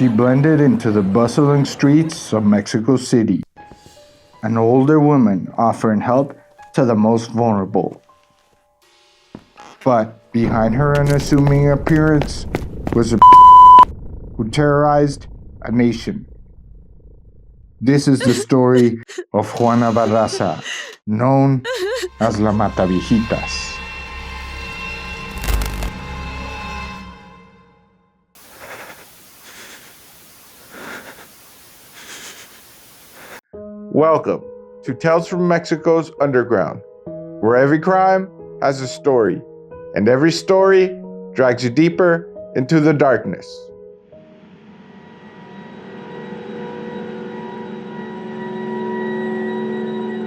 She blended into the bustling streets of Mexico City, an older woman offering help to the most vulnerable. But behind her unassuming appearance was a who terrorized a nation. This is the story of Juana Barraza, known as La Mataviejitas. Welcome to Tales from Mexico's Underground, where every crime has a story, and every story drags you deeper into the darkness.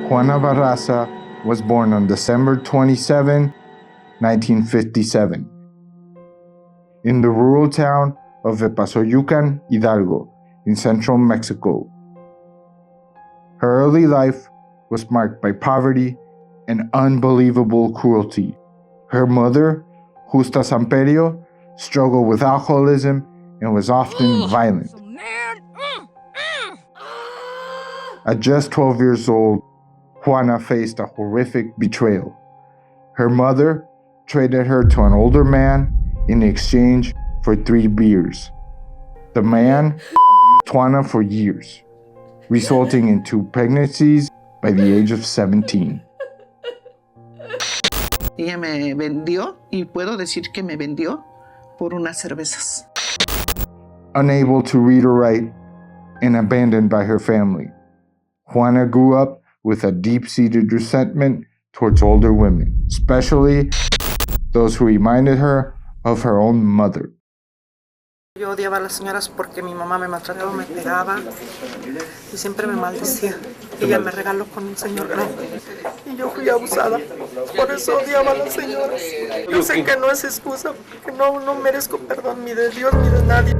Juana Barraza was born on December 27, 1957, in the rural town of Epazoyucan, Hidalgo, in central Mexico. Her early life was marked by poverty and unbelievable cruelty. Her mother, Justa Samperio, struggled with alcoholism and was often violent. At just 12 years old, Juana faced a horrific betrayal. Her mother traded her to an older man in exchange for 3 beers. The man abused Juana for years, resulting in 2 pregnancies by the age of 17. Ella me vendió, y puedo decir que me vendió por unas cervezas. Unable to read or write and abandoned by her family, Juana grew up with a deep-seated resentment towards older women, especially those who reminded her of her own mother. Yo odiaba a las señoras porque mi mamá me maltrataba, me pegaba y siempre me maldecía. Ella me regaló con un señor grande y yo fui abusada. Por eso odiaba a las señoras. Yo sé que no es excusa, porque no merezco perdón ni de Dios ni de nadie.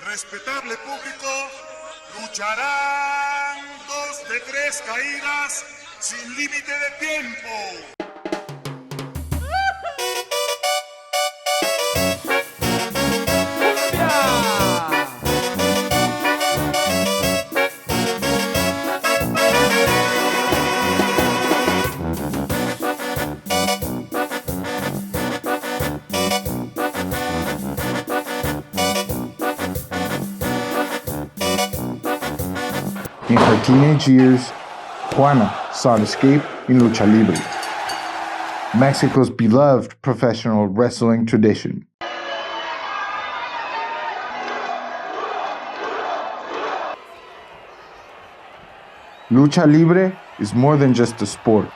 Respetable público, lucharán 2 de 3 caídas sin límite de tiempo. In her teenage years, Juana sought escape in lucha libre, Mexico's beloved professional wrestling tradition. Lucha libre is more than just a sport.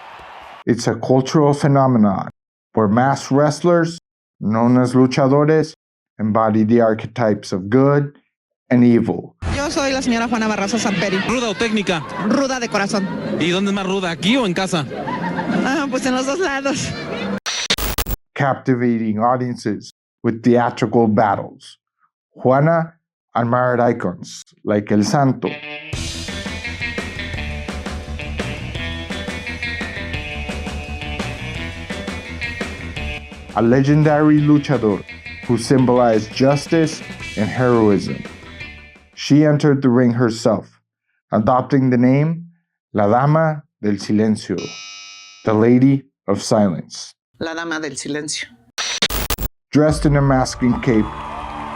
It's a cultural phenomenon where masked wrestlers, known as luchadores, embody the archetypes of good and evil. Yo soy la señora Juana Barraza Samperio. ¿Ruda o técnica? Ruda de corazón. ¿Y dónde es más ruda, aquí o en casa? Pues en los 2 lados. Captivating audiences with theatrical battles. Juana admired icons like El Santo, a legendary luchador who symbolized justice and heroism. She entered the ring herself, adopting the name La Dama del Silencio, the Lady of Silence. La Dama del Silencio. Dressed in a mask and cape,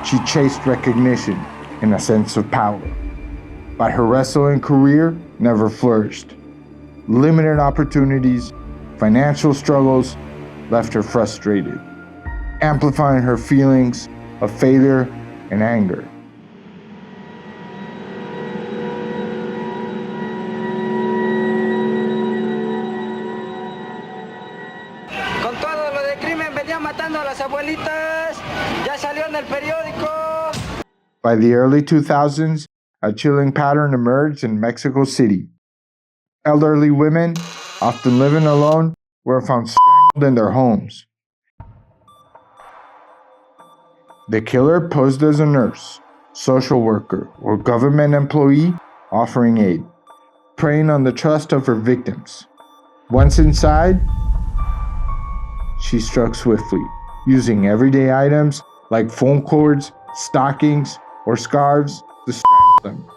she chased recognition and a sense of power. But her wrestling career never flourished. Limited opportunities, financial struggles left her frustrated, amplifying her feelings of failure and anger. Con todo lo de crimen venía matando a las abuelitas. Ya salió en el periódico. By the early 2000s, a chilling pattern emerged in Mexico City. Elderly women, often living alone, were found strangled in their homes. The killer posed as a nurse, social worker, or government employee offering aid, preying on the trust of her victims. Once inside, she struck swiftly, using everyday items like phone cords, stockings, or scarves to strangle them.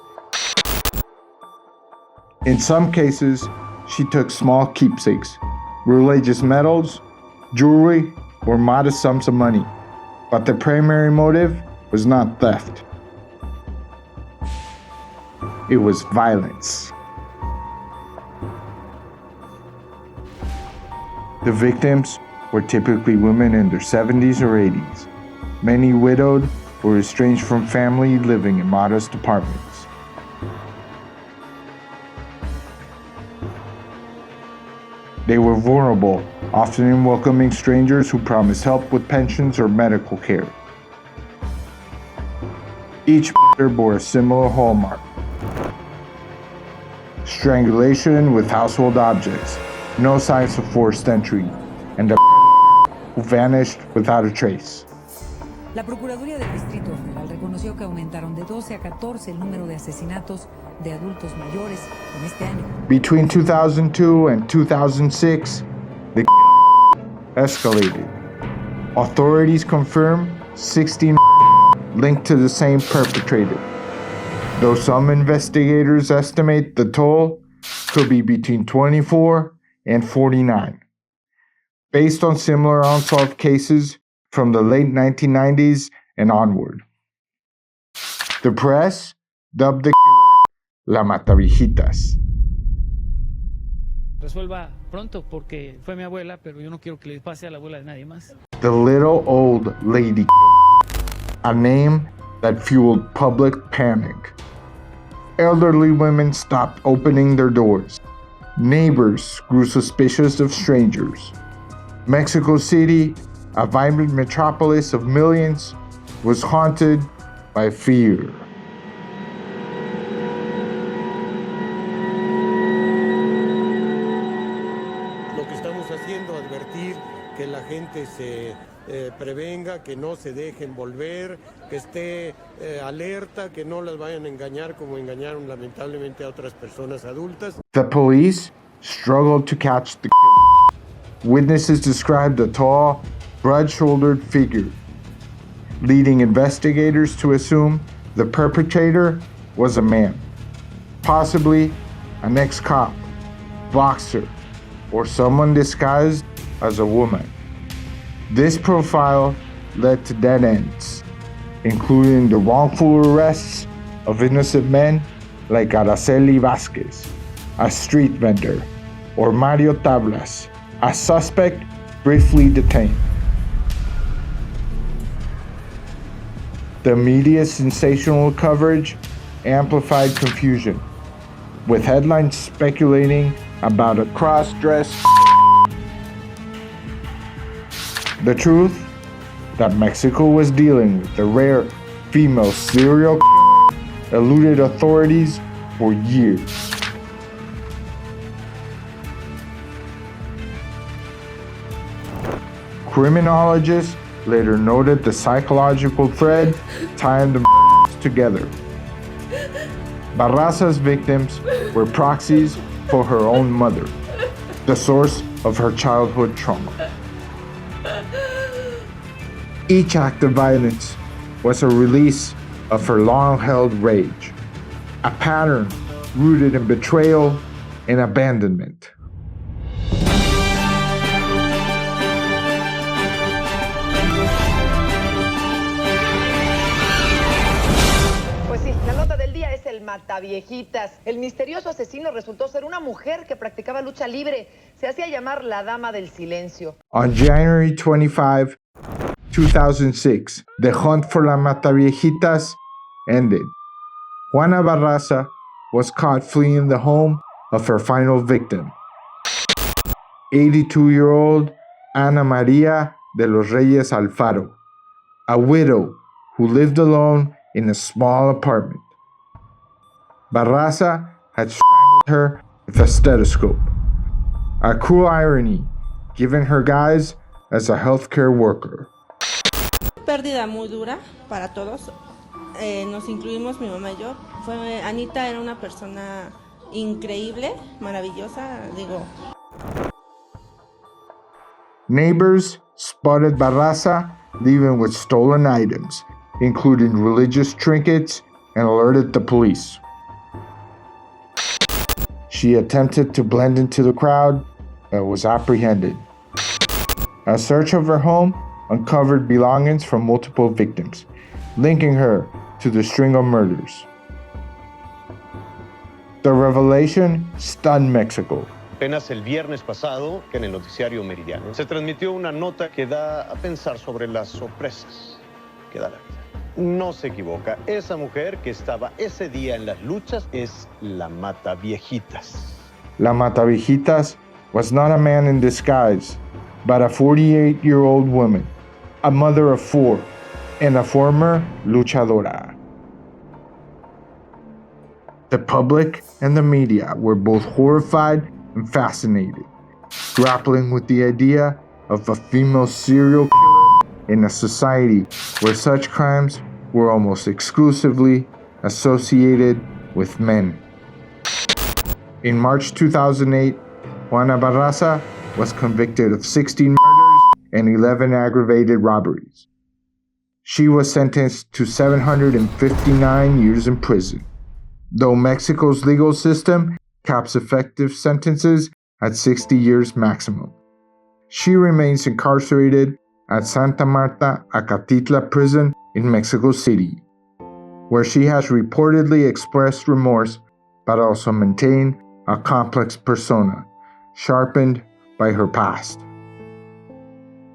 In some cases, she took small keepsakes, religious medals, jewelry, or modest sums of money, but the primary motive was not theft. It was violence. The victims were typically women in their 70s or 80s, many widowed or estranged from family living in modest apartments. They were vulnerable, often welcoming strangers who promised help with pensions or medical care. Each murder bore a similar hallmark: strangulation with household objects, no signs of forced entry, and a who vanished without a trace. La Procuraduría del Distrito Federal reconoció que aumentaron de 12 a 14 el número de asesinatos de adultos mayores en este año. Between 2002 and 2006, the escalated. Authorities confirmed 16 linked to the same perpetrator, though some investigators estimate the toll could be between 24 and 49. Based on similar unsolved cases from the late 1990s and onward. The press dubbed the killer La Mataviejitas. Resuelva pronto porque fue mi abuela, pero yo no quiero que le pase a la abuela de nadie más. The Little Old Lady, a name that fueled public panic. Elderly women stopped opening their doors. Neighbors grew suspicious of strangers. Mexico City, a vibrant metropolis of millions, was haunted by fear. Lo que estamos haciendo es advertir que la gente se prevenga, que no se dejen volver, que esté alerta, que no las vayan a engañar como engañaron lamentablemente a otras personas adultas. The police struggled to catch the killer. Witnesses described a tall, broad-shouldered figure, leading investigators to assume the perpetrator was a man, possibly an ex-cop, boxer, or someone disguised as a woman. This profile led to dead ends, including the wrongful arrests of innocent men like Araceli Vasquez, a street vendor, or Mario Tablas, a suspect briefly detained. The media's sensational coverage amplified confusion, with headlines speculating about a cross-dressed. The truth that Mexico was dealing with a rare female serial killer eluded authorities for years. Criminologists later noted the psychological thread tying the together. Barraza's victims were proxies for her own mother, the source of her childhood trauma. Each act of violence was a release of her long-held rage, a pattern rooted in betrayal and abandonment. Mataviejitas. El misterioso asesino resultó ser una mujer que practicaba lucha libre. Se hacía llamar la Dama del Silencio. On January 25, 2006, the hunt for La Mataviejitas ended. Juana Barraza was caught fleeing the home of her final victim, 82-year-old Ana Maria de los Reyes Alfaro, a widow who lived alone in a small apartment. Barraza had strangled her with a stethoscope. A cruel irony, given her guise as a healthcare worker. Pérdida muy dura para todos. Nos incluimos mi mamá y yo. Anita era una persona increíble, maravillosa, digo. Neighbors spotted Barraza leaving with stolen items, including religious trinkets, and alerted the police. She attempted to blend into the crowd, but was apprehended. A search of her home uncovered belongings from multiple victims, linking her to the string of murders. The revelation stunned Mexico. Apenas el viernes pasado, que en el noticiario Meridiano, se transmitió una nota que da a pensar sobre las sorpresas que da la vida. No se equivoca, esa mujer que estaba ese día en las luchas es la Mataviejitas. La Mataviejitas was not a man in disguise, but a 48-year-old woman, a mother of 4, and a former luchadora. The public and the media were both horrified and fascinated, grappling with the idea of a female serial killer in a society where such crimes were almost exclusively associated with men. In March 2008, Juana Barraza was convicted of 16 murders and 11 aggravated robberies. She was sentenced to 759 years in prison, though Mexico's legal system caps effective sentences at 60 years maximum. She remains incarcerated at Santa Marta Acatitla prison in Mexico City, where she has reportedly expressed remorse but also maintained a complex persona, sharpened by her past.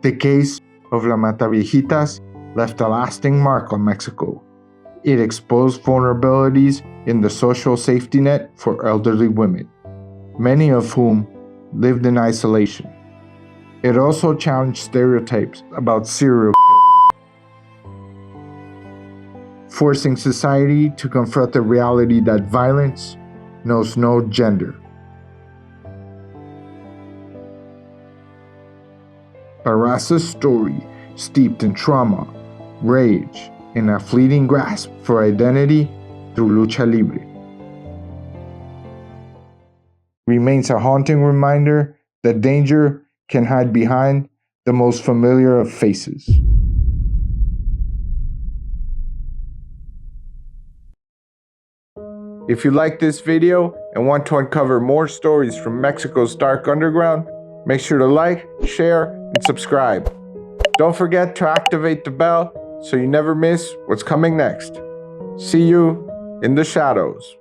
The case of La Mataviejitas left a lasting mark on Mexico. It exposed vulnerabilities in the social safety net for elderly women, many of whom lived in isolation. It also challenged stereotypes about serial killers, forcing society to confront the reality that violence knows no gender. Barraza's story, steeped in trauma, rage, and a fleeting grasp for identity through lucha libre, remains a haunting reminder that danger can hide behind the most familiar of faces. If you like this video and want to uncover more stories from Mexico's dark underground, make sure to like, share, and subscribe. Don't forget to activate the bell so you never miss what's coming next. See you in the shadows.